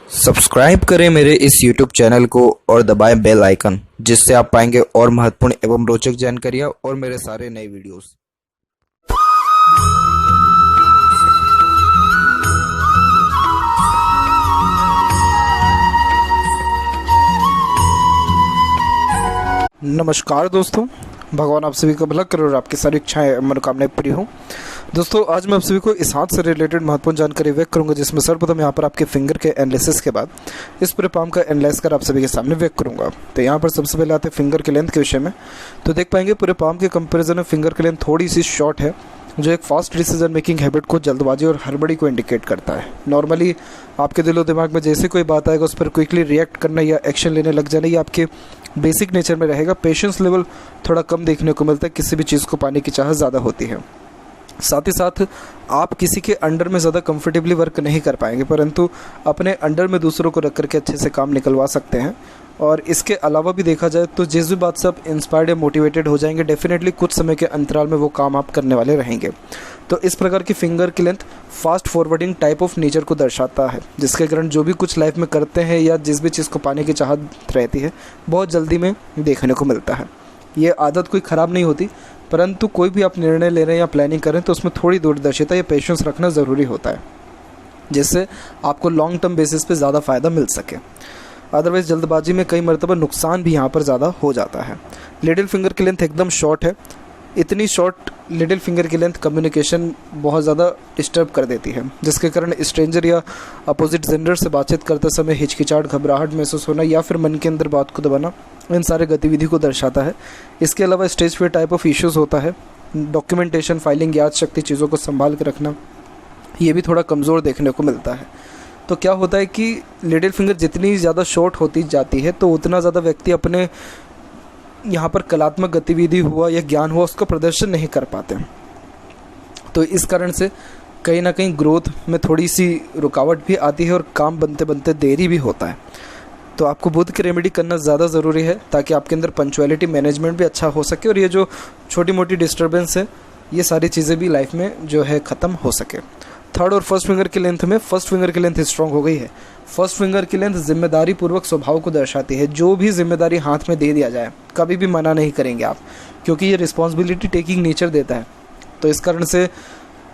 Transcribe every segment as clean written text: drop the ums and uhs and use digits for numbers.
Subscribe करें मेरे इस YouTube चैनल को और दबाएं बेल आइकन, जिससे आप पाएंगे और महत्वपूर्ण एवं रोचक जानकारियाँ और मेरे सारे नए वीडियोस। नमस्कार दोस्तों, भगवान आप सभी का भला करे और आपकी सारी इच्छाएं मनोकामनाएं पूरी हों। दोस्तों, आज मैं आप सभी को इस हाथ से रिलेटेड महत्वपूर्ण जानकारी व्यक्त करूंगा, जिसमें सर्वप्रथम यहाँ पर आपके फिंगर के एनालिसिस के बाद इस पूरे पाम का एनालाइज कर आप सभी के सामने व्यक्त करूंगा। तो यहाँ पर सबसे पहले आते हैं फिंगर के लेंथ के विषय में। तो देख पाएंगे पूरे पाम के कंपेरिजन में फिंगर की लेंथ थोड़ी सी शॉर्ट है, जो एक फास्ट डिसीजन मेकिंग हैबिट को, जल्दबाजी और हड़बड़ी को इंडिकेट करता है। नॉर्मली आपके दिलो दिमाग में जैसे कोई बात आएगा उस पर क्विकली रिएक्ट करना या एक्शन लेने लग जाना, ये आपके बेसिक नेचर में रहेगा। पेशेंस लेवल थोड़ा कम देखने को मिलता है, किसी भी चीज़ को पाने की चाहत ज़्यादा होती है। साथ ही साथ आप किसी के अंडर में ज़्यादा कंफर्टेबली वर्क नहीं कर पाएंगे, परंतु अपने अंडर में दूसरों को रख करके अच्छे से काम निकलवा सकते हैं। और इसके अलावा भी देखा जाए तो जिस भी बात से आप इंस्पायर्ड या मोटिवेटेड हो जाएंगे, डेफिनेटली कुछ समय के अंतराल में वो काम आप करने वाले रहेंगे। तो इस प्रकार की फिंगर की length fast forwarding type of nature को दर्शाता है, जिसके कारण जो भी कुछ लाइफ में करते हैं या जिस भी चीज़ को पाने की चाहत रहती है, बहुत जल्दी में देखने को मिलता है। ये आदत कोई ख़राब नहीं होती, परंतु कोई भी आप निर्णय ले रहे हैं या प्लानिंग करें तो उसमें थोड़ी दूरदर्शिता या पेशेंस रखना ज़रूरी होता है, जिससे आपको लॉन्ग टर्म बेसिस पे ज़्यादा फ़ायदा मिल सके। अदरवाइज़ जल्दबाजी में कई मरतबा नुकसान भी यहाँ पर ज़्यादा हो जाता है। लिटिल फिंगर की लेंथ एकदम शॉर्ट है। इतनी शॉर्ट लिटिल फिंगर की लेंथ कम्युनिकेशन बहुत ज़्यादा डिस्टर्ब कर देती है, जिसके कारण स्ट्रेंजर या अपोजिट जेंडर से बातचीत करते समय हिचकिचाहट, घबराहट महसूस होना या फिर मन के अंदर बात को दबाना, इन सारे गतिविधि को दर्शाता है। इसके अलावा स्टेज पे टाइप ऑफ इश्यूज़ होता है। डॉक्यूमेंटेशन, फाइलिंग, याद शक्ति, चीज़ों को संभाल के रखना, ये भी थोड़ा कमज़ोर देखने को मिलता है। तो क्या होता है कि लिटिल फिंगर जितनी ज़्यादा शॉर्ट होती जाती है तो उतना ज़्यादा व्यक्ति अपने यहाँ पर कलात्मक गतिविधि हुआ या ज्ञान हुआ उसका प्रदर्शन नहीं कर पाते। तो इस कारण से कहीं ना कहीं ग्रोथ में थोड़ी सी रुकावट भी आती है और काम बनते बनते देरी भी होता है। तो आपको बुद्ध की रेमेडी करना ज़्यादा ज़रूरी है, ताकि आपके अंदर पंक्चुअलिटी मैनेजमेंट भी अच्छा हो सके और ये जो छोटी मोटी डिस्टर्बेंस है, ये सारी चीज़ें भी लाइफ में जो है ख़त्म हो सके। थर्ड और फर्स्ट फिंगर की लेंथ में फर्स्ट फिंगर की लेंथ स्ट्रॉन्ग हो गई है। फर्स्ट फिंगर की लेंथ जिम्मेदारी पूर्वक स्वभाव को दर्शाती है। जो भी जिम्मेदारी हाथ में दे दिया जाए कभी भी मना नहीं करेंगे आप, क्योंकि ये रिस्पॉन्सिबिलिटी टेकिंग नेचर देता है। तो इस कारण से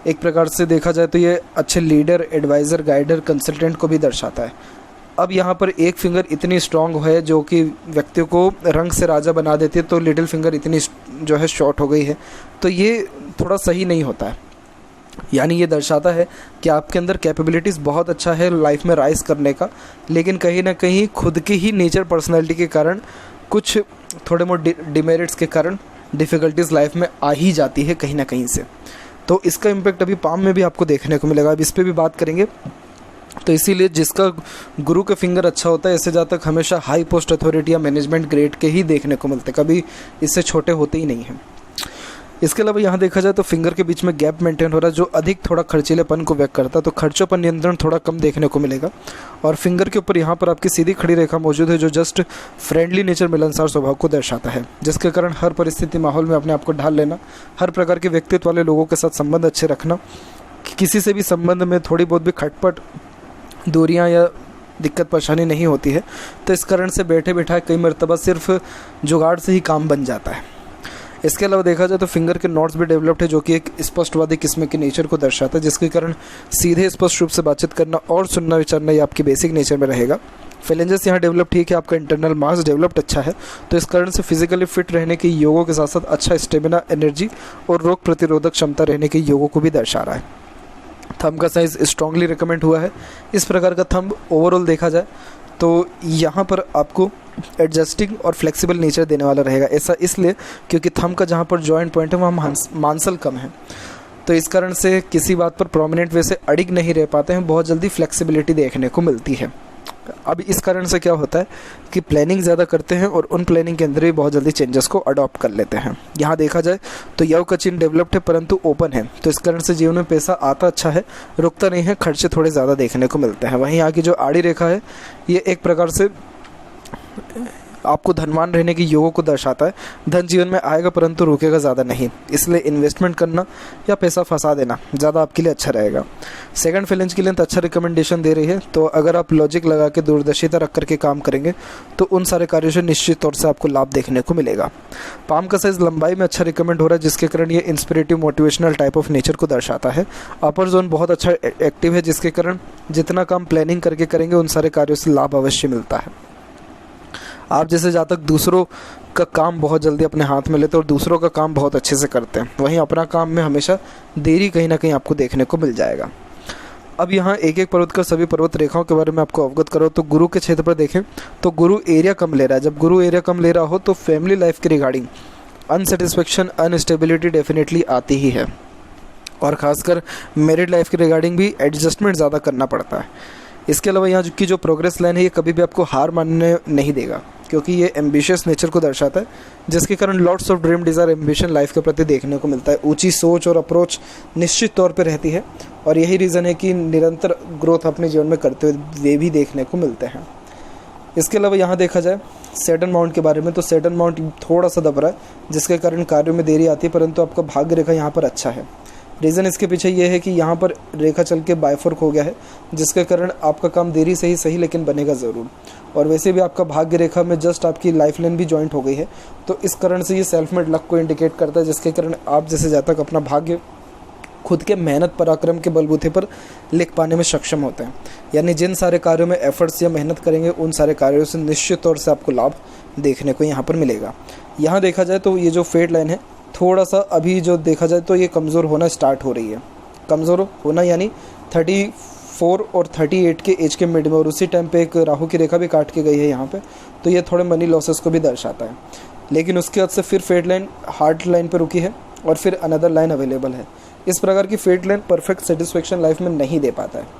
एक प्रकार से देखा जाए तो ये अच्छे लीडर, एडवाइज़र, गाइडर, कंसल्टेंट को भी दर्शाता है। अब यहाँ पर एक फिंगर इतनी स्ट्रॉन्ग है जो कि व्यक्ति को रंग से राजा बना देती है, तो लिटिल फिंगर इतनी जो है शॉर्ट हो गई है, तो ये थोड़ा सही नहीं होता है। यानी ये दर्शाता है कि आपके अंदर कैपेबिलिटीज़ बहुत अच्छा है लाइफ में राइज करने का, लेकिन कहीं ना कहीं खुद की ही नेचर, पर्सनैलिटी के कारण, कुछ थोड़े मोटे डिमेरिट्स के कारण डिफ़िकल्टीज़ लाइफ में आ ही जाती है कहीं ना कहीं से। तो इसका इम्पेक्ट अभी पाम में भी आपको देखने को मिलेगा। अब इस पर भी बात करेंगे। तो इसीलिए जिसका गुरु का फिंगर अच्छा होता है, इससे ज़्यादा हमेशा हाई पोस्ट अथॉरिटी या मैनेजमेंट ग्रेड के ही देखने को मिलते, कभी इससे छोटे होते ही नहीं हैं। इसके अलावा यहाँ देखा जाए तो फिंगर के बीच में गैप मेंटेन हो रहा है, जो अधिक थोड़ा खर्चीलेपन को व्यक्त करता है। तो खर्चों पर नियंत्रण थोड़ा कम देखने को मिलेगा। और फिंगर के ऊपर यहाँ पर आपकी सीधी खड़ी रेखा मौजूद है, जो जस्ट फ्रेंडली नेचर, मिलनसार स्वभाव को दर्शाता है, जिसके कारण हर परिस्थिति, माहौल में अपने आप को ढाल लेना, हर प्रकार के व्यक्तित्व वाले लोगों के साथ संबंध अच्छे रखना, किसी से भी संबंध में थोड़ी बहुत भी खटपट, दूरियाँ या दिक्कत परेशानी नहीं होती है। तो इस कारण से बैठे बैठाए कई मरतबा सिर्फ जुगाड़ से ही काम बन जाता है। इसके अलावा देखा जाए तो फिंगर के नॉट्स भी डेवलप्ड है, जो कि एक स्पष्टवादी किस्म के नेचर को दर्शाता है, जिसके कारण सीधे स्पष्ट रूप से बातचीत करना और सुनना विचारना ये आपकी बेसिक नेचर में रहेगा। फेलेंजेस यहाँ डेवलप ठीक है, आपका इंटरनल मास डेवलप्ड अच्छा है, तो इस कारण से फिजिकली फिट रहने के योगों के साथ साथ अच्छा स्टेमिना, एनर्जी और रोग प्रतिरोधक क्षमता रहने के योगों को भी दर्शा रहा है। थंब का साइज़ स्ट्रांगली रिकमेंड हुआ है। इस प्रकार का थंब ओवरऑल देखा जाए तो यहाँ पर आपको एडजस्टिंग और फ्लेक्सिबल नेचर देने वाला रहेगा। ऐसा इसलिए क्योंकि थंब का जहाँ पर जॉइंट पॉइंट है वहाँ मांसल कम है, तो इस कारण से किसी बात पर प्रोमिनेंट वे से अड़िग नहीं रह पाते हैं, बहुत जल्दी फ्लेक्सिबिलिटी देखने को मिलती है। अब इस कारण से क्या होता है कि प्लानिंग ज़्यादा करते हैं और उन प्लानिंग के अंदर भी बहुत जल्दी चेंजेस को अडॉप्ट कर लेते हैं। यहाँ देखा जाए तो यव का चिन्ह डेवलप्ड है परंतु ओपन है, तो इस कारण से जीवन में पैसा आता अच्छा है, रुकता नहीं है, खर्चे थोड़े ज़्यादा देखने को मिलते हैं। वहीं यहाँ की जो आड़ी रेखा है ये एक प्रकार से आपको धनवान रहने की योगों को दर्शाता है। धन जीवन में आएगा परंतु रुकेगा ज़्यादा नहीं, इसलिए इन्वेस्टमेंट करना या पैसा फंसा देना ज़्यादा आपके लिए अच्छा रहेगा। सेकंड फेलेंज के लिए तो अच्छा रिकमेंडेशन दे रही है, तो अगर आप लॉजिक लगा के दूरदर्शिता रख करके काम करेंगे तो उन सारे कार्यों से निश्चित तौर से आपको लाभ देखने को मिलेगा। पाम का साइज़ लंबाई में अच्छा रिकमेंड हो रहा है, जिसके कारण ये इंस्पिरेटिव मोटिवेशनल टाइप ऑफ नेचर को दर्शाता है। अपर जोन बहुत अच्छा एक्टिव है, जिसके कारण जितना काम प्लानिंग करके करेंगे उन सारे कार्यों से लाभ अवश्य मिलता है। आप जैसे जातक दूसरों का काम बहुत जल्दी अपने हाथ में लेते हैं और दूसरों का काम बहुत अच्छे से करते हैं, वहीं अपना काम में हमेशा देरी कहीं ना कहीं आपको देखने को मिल जाएगा। अब यहाँ एक एक पर्वत का सभी पर्वत रेखाओं के बारे में आपको अवगत करो तो गुरु के क्षेत्र पर देखें तो गुरु एरिया कम ले रहा है। जब गुरु एरिया कम ले रहा हो तो फैमिली लाइफ के रिगार्डिंग अनसेटिस्फेक्शन, अनस्टेबिलिटी डेफिनेटली आती ही है, और ख़ासकर मैरिड लाइफ के रिगार्डिंग भी एडजस्टमेंट ज़्यादा करना पड़ता है। इसके अलावा यहाँ की जो प्रोग्रेस लाइन है ये कभी भी आपको हार मानने नहीं देगा, क्योंकि ये एम्बिशियस नेचर को दर्शाता है, जिसके कारण lots of dream, desire, ambition life के प्रति देखने को मिलता है। ऊंची सोच और अप्रोच निश्चित तौर पे रहती है, और यही रीज़न है कि निरंतर ग्रोथ अपने जीवन में करते हुए वे भी देखने को मिलते हैं। इसके अलावा यहाँ देखा जाए सैटर्न माउंट के बारे में, तो सैटर्न माउंट थोड़ा सा दब रहा है, जिसके कारण कार्यों में देरी आती है, परंतु आपका भाग्य रेखा यहाँ पर अच्छा है। रीज़न इसके पीछे ये है कि यहाँ पर रेखा चल के बायफोर्क हो गया है, जिसके कारण आपका काम देरी से ही सही लेकिन बनेगा ज़रूर। और वैसे भी आपका भाग्य रेखा में जस्ट आपकी लाइफ लाइन भी जॉइंट हो गई है, तो इस कारण से ये सेल्फ मेड लक को इंडिकेट करता है, जिसके कारण आप जैसे जातक अपना भाग्य खुद के मेहनत पराक्रम के बलबूते पर लिख पाने में सक्षम होते हैं। यानी जिन सारे कार्यों में एफर्ट्स या मेहनत करेंगे उन सारे कार्यों से निश्चित तौर से आपको लाभ देखने को यहाँ पर मिलेगा। यहाँ देखा जाए तो ये जो फेट लाइन है थोड़ा सा अभी जो देखा जाए तो ये कमज़ोर होना स्टार्ट हो रही है। कमज़ोर होना यानी 34 और 38 के एज के मिड में, और उसी टाइम पे एक राहु की रेखा भी काट के गई है यहाँ पे, तो ये थोड़े मनी लॉसेस को भी दर्शाता है। लेकिन उसके बाद से फिर फेट लाइन हार्ड लाइन पे रुकी है और फिर अनदर लाइन अवेलेबल है। इस प्रकार की fate line perfect satisfaction life में नहीं दे पाता है।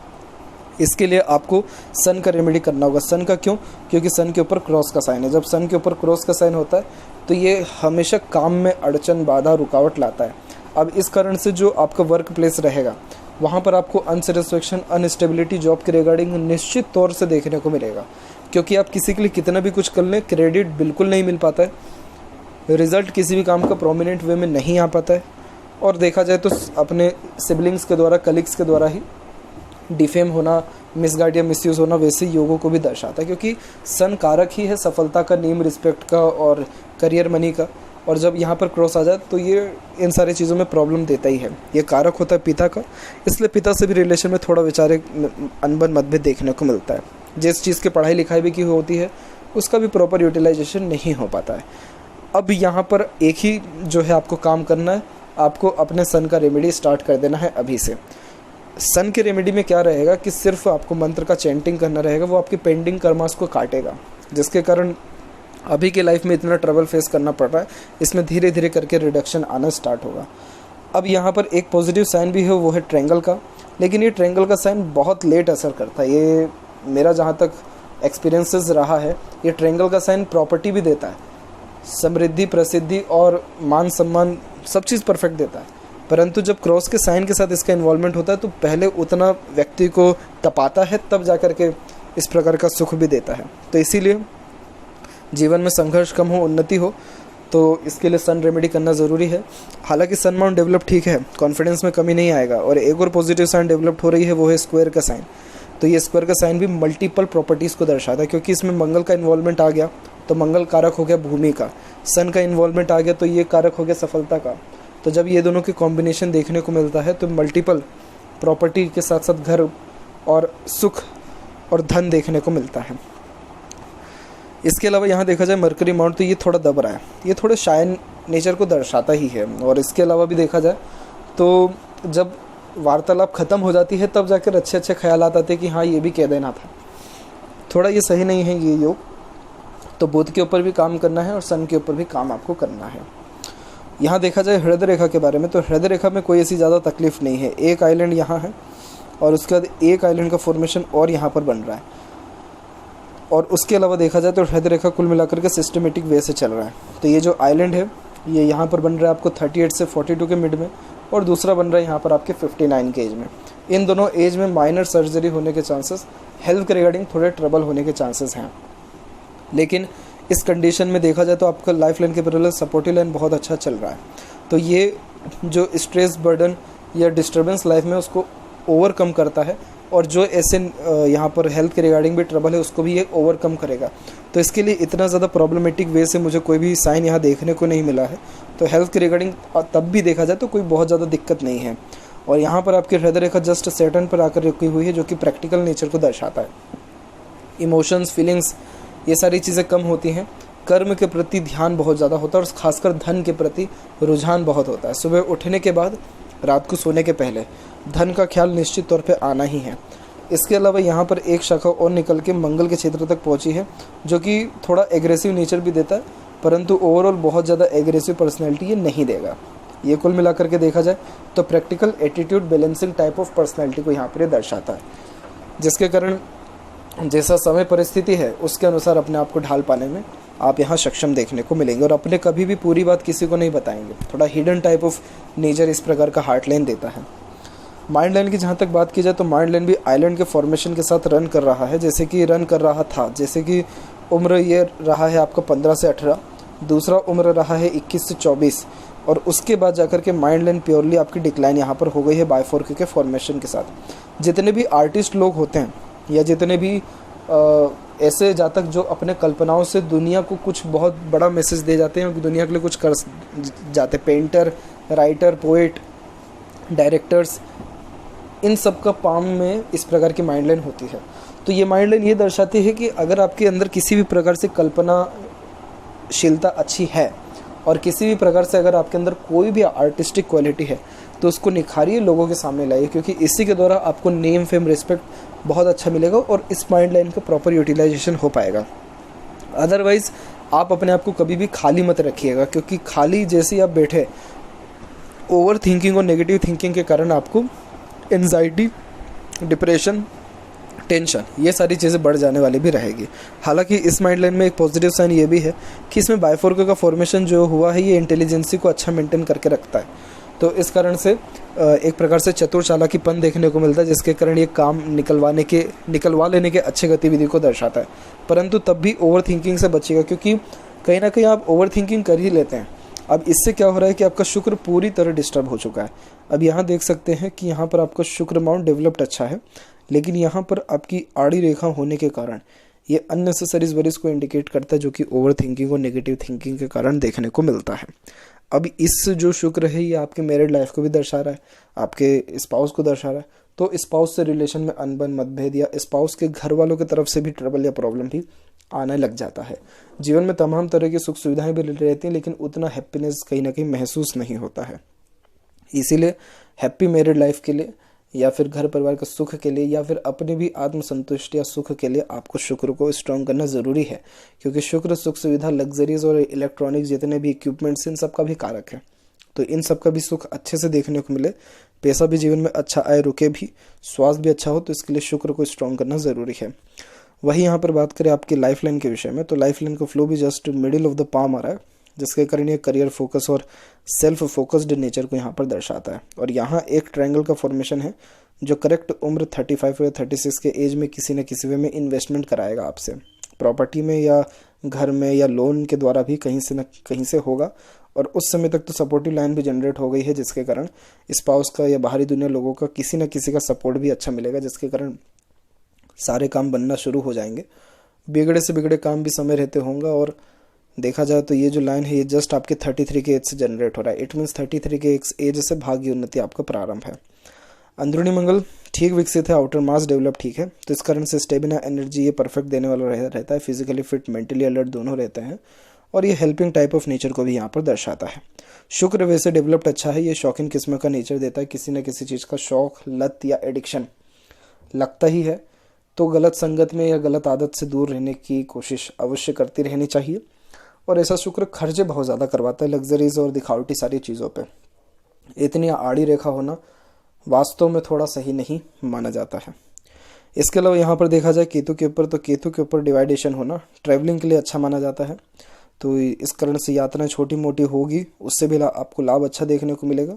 इसके लिए आपको सन का रेमेडी करना होगा। सन का क्यों? क्योंकि सन के ऊपर क्रॉस का साइन है। जब सन के ऊपर क्रॉस का साइन होता है तो ये हमेशा काम में अड़चन, बाधा, रुकावट लाता है। अब इस कारण से जो आपका वर्क प्लेस रहेगा वहाँ पर आपको अनसेटिस्फेक्शन, अनस्टेबिलिटी जॉब के रिगार्डिंग निश्चित तौर से देखने को मिलेगा, क्योंकि आप किसी के लिए कितना भी कुछ कर लें क्रेडिट बिल्कुल नहीं मिल पाता है, रिजल्ट किसी भी काम का प्रोमिनेंट वे में नहीं आ पाता है, और देखा जाए तो अपने सिबलिंग्स के द्वारा, कलीग्स के द्वारा ही डिफेम होना, मिसगाइड या मिसयूज़ होना वैसे योगों को भी दर्शाता है, क्योंकि सन कारक ही है सफलता का, नेम, रिस्पेक्ट का और करियर, मनी का। और जब यहाँ पर क्रॉस आ जाए तो ये इन सारी चीज़ों में प्रॉब्लम देता ही है। ये कारक होता है पिता का, इसलिए पिता से भी रिलेशन में थोड़ा विचारे अनबन मतभेद देखने को मिलता है। जिस चीज़ की पढ़ाई लिखाई भी की होती है उसका भी प्रॉपर यूटिलाइजेशन नहीं हो पाता है। अब यहाँ पर एक ही जो है आपको काम करना है, आपको अपने सन का रेमेडी स्टार्ट कर देना है अभी से। सन के रेमेडी में क्या रहेगा कि सिर्फ आपको मंत्र का चैंटिंग करना रहेगा, वो आपकी पेंडिंग कर्मास को काटेगा, जिसके कारण अभी के लाइफ में इतना ट्रबल फेस करना पड़ रहा है, इसमें धीरे धीरे करके रिडक्शन आना स्टार्ट होगा। अब यहाँ पर एक पॉजिटिव साइन भी है, वो है ट्रायंगल का, लेकिन ये ट्रायंगल का साइन बहुत लेट असर करता है। ये मेरा जहाँ तक एक्सपीरियंसेस रहा है, ये ट्रायंगल का साइन प्रॉपर्टी भी देता है, समृद्धि, प्रसिद्धि और मान सम्मान सब चीज़ परफेक्ट देता है, परंतु जब क्रॉस के साइन के साथ इसका इन्वॉल्वमेंट होता है तो पहले उतना व्यक्ति को तपाता है, तब जा कर के इस प्रकार का सुख भी देता है। तो इसीलिए जीवन में संघर्ष कम हो, उन्नति हो, तो इसके लिए सन रेमेडी करना ज़रूरी है। हालांकि सन माउंट डेवलप ठीक है, कॉन्फिडेंस में कमी नहीं आएगा। और एक और पॉजिटिव साइन डेवलप हो रही है, वो है स्क्वायर का साइन। तो ये स्क्वायर का साइन भी मल्टीपल प्रॉपर्टीज़ को दर्शाता है, क्योंकि इसमें मंगल का इन्वॉल्वमेंट आ गया तो मंगल कारक हो गया भूमि का, सन का इन्वॉल्वमेंट आ गया तो ये कारक हो गया सफलता का। तो जब ये दोनों की कॉम्बिनेशन देखने को मिलता है तो मल्टीपल प्रॉपर्टी के साथ साथ घर और सुख और धन देखने को मिलता है। इसके अलावा यहाँ देखा जाए मरकरी माउंट, तो ये थोड़ा दब रहा है, ये थोड़े शाइन नेचर को दर्शाता ही है। और इसके अलावा भी देखा जाए तो जब वार्तालाप ख़त्म हो जाती है तब जाकर अच्छे अच्छे ख्यालात आते हैं कि हाँ ये भी कह देना था। थोड़ा ये सही नहीं है ये योग, तो बुध के ऊपर भी काम करना है और सन के ऊपर भी काम आपको करना है। यहाँ देखा जाए हृदय रेखा के बारे में, तो हृदय रेखा में कोई ऐसी ज़्यादा तकलीफ नहीं है। एक आइलैंड यहाँ है और उसके बाद एक आइलैंड का फॉर्मेशन और यहाँ पर बन रहा है। और उसके अलावा देखा जाए तो हृदय रेखा कुल मिलाकर के सिस्टमेटिक वे से चल रहा है। तो ये जो आइलैंड है ये यहाँ पर बन रहा है आपको 38 से 42 के मिड में, और दूसरा बन रहा है यहाँ पर आपके 59 के एज में। इन दोनों एज में माइनर सर्जरी होने के चांसेस, हेल्थ के रिगार्डिंग थोड़े ट्रबल होने के चांसेस हैं। लेकिन इस कंडीशन में देखा जाए तो आपका लाइफ लाइन के पैरेलल सपोर्टिव लाइन बहुत अच्छा चल रहा है। तो ये जो स्ट्रेस बर्डन या डिस्टर्बेंस लाइफ में उसको ओवरकम करता है, और जो ऐसे यहाँ पर हेल्थ के रिगार्डिंग भी ट्रबल है उसको भी ये ओवरकम करेगा। तो इसके लिए इतना ज़्यादा प्रॉब्लमेटिक वे से मुझे कोई भी साइन यहाँ देखने को नहीं मिला है। तो हेल्थ के रिगार्डिंग तब भी देखा जाए तो कोई बहुत ज़्यादा दिक्कत नहीं है। और यहाँ पर आपकी हृदय रेखा जस्ट सैटर्न पर आकर रुकी हुई है, जो कि प्रैक्टिकल नेचर को दर्शाता है। इमोशंस, फीलिंग्स, ये सारी चीज़ें कम होती हैं। कर्म के प्रति ध्यान बहुत ज़्यादा होता है, और खासकर धन के प्रति रुझान बहुत होता है। सुबह उठने के बाद रात को सोने के पहले धन का ख्याल निश्चित तौर पे आना ही है। इसके अलावा यहाँ पर एक शाखा और निकल के मंगल के क्षेत्र तक पहुँची है, जो कि थोड़ा एग्रेसिव नेचर भी देता है, परंतु ओवरऑल बहुत ज़्यादा एग्रेसिव पर्सनैलिटी ये नहीं देगा। ये कुल मिलाकर के देखा जाए तो practical, attitude, balancing type of personality को यहाँ पर दर्शाता है, जिसके कारण जैसा समय परिस्थिति है उसके अनुसार अपने आप को ढाल पाने में आप यहाँ सक्षम देखने को मिलेंगे। और अपने कभी भी पूरी बात किसी को नहीं बताएंगे। थोड़ा हिडन टाइप ऑफ नेचर इस प्रकार का हार्ट लाइन देता है। माइंड लाइन की जहाँ तक बात की जाए तो माइंड लाइन भी आइलैंड के फॉर्मेशन के साथ रन कर रहा है, जैसे कि रन कर रहा था। जैसे कि उम्र ये रहा है आपका 15 से 18, दूसरा उम्र रहा है 21 से 24, और उसके बाद जाकर के माइंड लाइन प्योरली आपकी डिक्लाइन यहाँ पर हो गई है बायफोर्क के फॉर्मेशन के साथ। जितने भी आर्टिस्ट लोग होते हैं या जितने भी ऐसे जातक जो अपने कल्पनाओं से दुनिया को कुछ बहुत बड़ा मैसेज दे जाते हैं, दुनिया के लिए कुछ कर जाते, पेंटर, राइटर, पोएट, डायरेक्टर्स, इन सब का पाम में इस प्रकार की माइंड लाइन होती है। तो ये माइंड लाइन ये दर्शाती है कि अगर आपके अंदर किसी भी प्रकार से कल्पनाशीलता अच्छी है, और किसी भी प्रकार से अगर आपके अंदर कोई भी आर्टिस्टिक क्वालिटी है, तो उसको निखारिए, लोगों के सामने लाइए, क्योंकि इसी के द्वारा आपको नेम, फेम, रिस्पेक्ट बहुत अच्छा मिलेगा और इस माइंड लाइन का प्रॉपर यूटिलाइजेशन हो पाएगा। अदरवाइज़ आप अपने आप को कभी भी खाली मत रखिएगा, क्योंकि खाली जैसे आप बैठे, ओवर थिंकिंग और नेगेटिव थिंकिंग के कारण आपको एंजाइटी, डिप्रेशन, टेंशन, ये सारी चीज़ें बढ़ जाने वाली भी रहेगी। हालांकि इस माइंड लाइन में एक पॉजिटिव साइन ये भी है कि इसमें बायफोर्क का फॉर्मेशन जो हुआ है ये इंटेलिजेंसी को अच्छा मेंटेन करके रखता है। तो इस कारण से एक प्रकार से चतुर चालाकीपन देखने को मिलता है, जिसके कारण ये काम निकलवा लेने के अच्छे गतिविधि को दर्शाता है। परंतु तब भी ओवर थिंकिंग से बचिएगा, क्योंकि कहीं ना कहीं आप ओवर थिंकिंग कर ही लेते हैं। अब इससे क्या हो रहा है कि आपका शुक्र पूरी तरह डिस्टर्ब हो चुका है। अब यहाँ देख सकते हैं कि यहाँ पर आपका शुक्र माउंट डेवलप्ड अच्छा है, लेकिन यहाँ पर आपकी आड़ी रेखा होने के कारण ये अननेसेसरीज वरीज को इंडिकेट करता है, जो कि ओवर थिंकिंग और नेगेटिव थिंकिंग के कारण देखने को मिलता है। अब इस जो शुक्र है ये आपके मैरिड लाइफ को भी दर्शा रहा है, आपके स्पाउस को दर्शा रहा है। तो स्पाउस से रिलेशन में अनबन, मतभेद, या स्पाउस के घर वालों की तरफ से भी ट्रबल या प्रॉब्लम भी आने लग जाता है। जीवन में तमाम तरह की सुख सुविधाएं भी रहती हैं, लेकिन उतना हैप्पीनेस कहीं ना कहीं महसूस नहीं होता है। इसीलिए हैप्पी मैरिड लाइफ के लिए, या फिर घर परिवार के सुख के लिए, या फिर अपने भी आत्मसंतुष्टि या सुख के लिए आपको शुक्र को स्ट्रॉन्ग करना ज़रूरी है, क्योंकि शुक्र सुख सुविधा, लग्जरीज और इलेक्ट्रॉनिक्स जितने भी इक्विपमेंट्स इन सब का भी कारक है। तो इन सब का भी सुख अच्छे से देखने को मिले, पैसा भी जीवन में अच्छा आए, रुके भी, स्वास्थ्य भी अच्छा हो, तो इसके लिए शुक्र को स्ट्रॉन्ग करना ज़रूरी है। वही यहाँ पर बात करें आपकी लाइफ लाइन के विषय में, तो लाइफ लाइन का फ्लो भी just middle of the palm आ रहा है, जिसके कारण ये करियर फोकस और सेल्फ फोकस्ड नेचर को यहाँ पर दर्शाता है। और यहाँ एक ट्रायंगल का फॉर्मेशन है, जो करेक्ट उम्र 35 या 36 के एज में किसी न किसी वे में इन्वेस्टमेंट कराएगा आपसे, प्रॉपर्टी में या घर में या लोन के द्वारा भी कहीं से न कहीं से होगा। और उस समय तक तो सपोर्टिव लाइन भी जनरेट हो गई है, जिसके कारण स्पाउस का या बाहरी दुनिया लोगों का किसी न किसी का सपोर्ट भी अच्छा मिलेगा, जिसके कारण सारे काम बनना शुरू हो जाएंगे। बिगड़े से बिगड़े काम भी समय रहते होंगे। और देखा जाए तो ये जो लाइन है ये जस्ट आपके 33 के एज से जनरेट हो रहा है। इट मीन्स 33 के एज से भाग्य उन्नति आपका प्रारंभ है। अंदरूनी मंगल ठीक विकसित है, आउटर मास डेवलप ठीक है, तो इस कारण से स्टेमिना, एनर्जी ये परफेक्ट देने वाला रहता है। फिजिकली फिट, मेंटली अलर्ट दोनों रहते हैं, और ये हेल्पिंग टाइप ऑफ नेचर को भी यहाँ पर दर्शाता है। शुक्र वैसे डेवलप्ड अच्छा है, ये शौकीन किस्म का नेचर देता है। किसी न किसी चीज़ का शौक, लत या एडिक्शन लगता ही है, तो गलत संगत में या गलत आदत से दूर रहने की कोशिश अवश्य करती रहनी चाहिए। और ऐसा शुक्र खर्चे बहुत ज़्यादा करवाता है, लग्जरीज और दिखावटी सारी चीज़ों पे। इतनी आड़ी रेखा होना वास्तव में थोड़ा सही नहीं माना जाता है। इसके अलावा यहाँ पर देखा जाए केतु के ऊपर, तो केतु के ऊपर डिवाइडेशन होना ट्रैवलिंग के लिए अच्छा माना जाता है। तो इस कारण से यात्राएं छोटी मोटी होगी, उससे भी आपको लाभ अच्छा देखने को मिलेगा।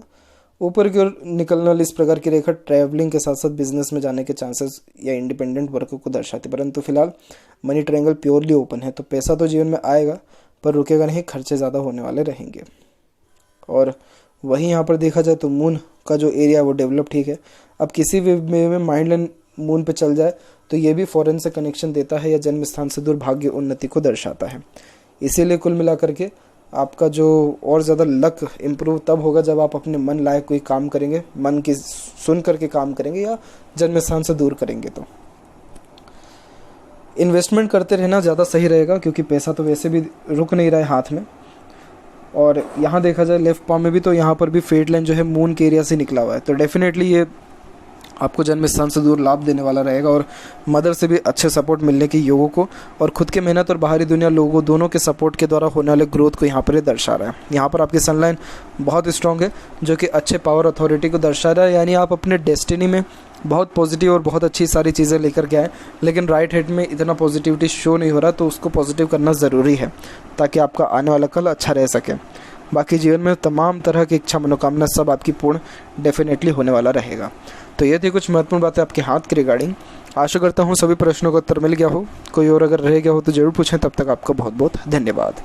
ऊपर की ओर निकलने वाली इस प्रकार की रेखा ट्रैवलिंग के साथ साथ बिजनेस में जाने के चांसेस या इंडिपेंडेंट वर्क को दर्शाती है। परंतु फिलहाल मनी ट्रायंगल प्योरली ओपन है, तो पैसा तो जीवन में आएगा पर रुकेगा नहीं, खर्चे ज़्यादा होने वाले रहेंगे। और वहीं यहाँ पर देखा जाए तो मून का जो एरिया है वो डेवलप ठीक है। अब किसी भी वे में माइंड लाइन मून पे चल जाए तो ये भी फॉरेन से कनेक्शन देता है या जन्म स्थान से दूर भाग्य उन्नति को दर्शाता है। इसीलिए कुल मिलाकर के आपका जो और ज़्यादा लक इम्प्रूव तब होगा जब आप अपने मन लायक कोई काम करेंगे, मन की सुन करके काम करेंगे या जन्म स्थान से दूर करेंगे। तो इन्वेस्टमेंट करते रहना ज़्यादा सही रहेगा, क्योंकि पैसा तो वैसे भी रुक नहीं रहा है हाथ में। और यहाँ देखा जाए लेफ्ट पाम में भी, तो यहाँ पर भी फेड लाइन जो है मून के एरिया से निकला हुआ है, तो डेफिनेटली ये आपको जन्म स्थान से दूर लाभ देने वाला रहेगा और मदर से भी अच्छे सपोर्ट मिलने की योगों को और खुद के मेहनत और बाहरी दुनिया लोगों दोनों के सपोर्ट के द्वारा होने वाले ग्रोथ को यहाँ पर दर्शा रहा है। यहाँ पर आपकी सनलाइन बहुत स्ट्रांग है जो कि अच्छे पावर अथॉरिटी को दर्शा रहा है, यानी आप अपने डेस्टिनी में बहुत पॉजिटिव और बहुत अच्छी सारी चीज़ें लेकर के आए, लेकिन राइट हेड में इतना पॉजिटिविटी शो नहीं हो रहा, तो उसको पॉजिटिव करना ज़रूरी है ताकि आपका आने वाला कल अच्छा रह सके। बाकी जीवन में तमाम तरह की इच्छा मनोकामना सब आपकी पूर्ण डेफिनेटली होने वाला रहेगा। तो ये थी कुछ महत्वपूर्ण बातें आपके हाथ के रिगार्डिंग। आशा करता हूँ सभी प्रश्नों का उत्तर मिल गया हो। कोई और अगर रह गया हो तो ज़रूर पूछें। तब तक आपका बहुत बहुत धन्यवाद।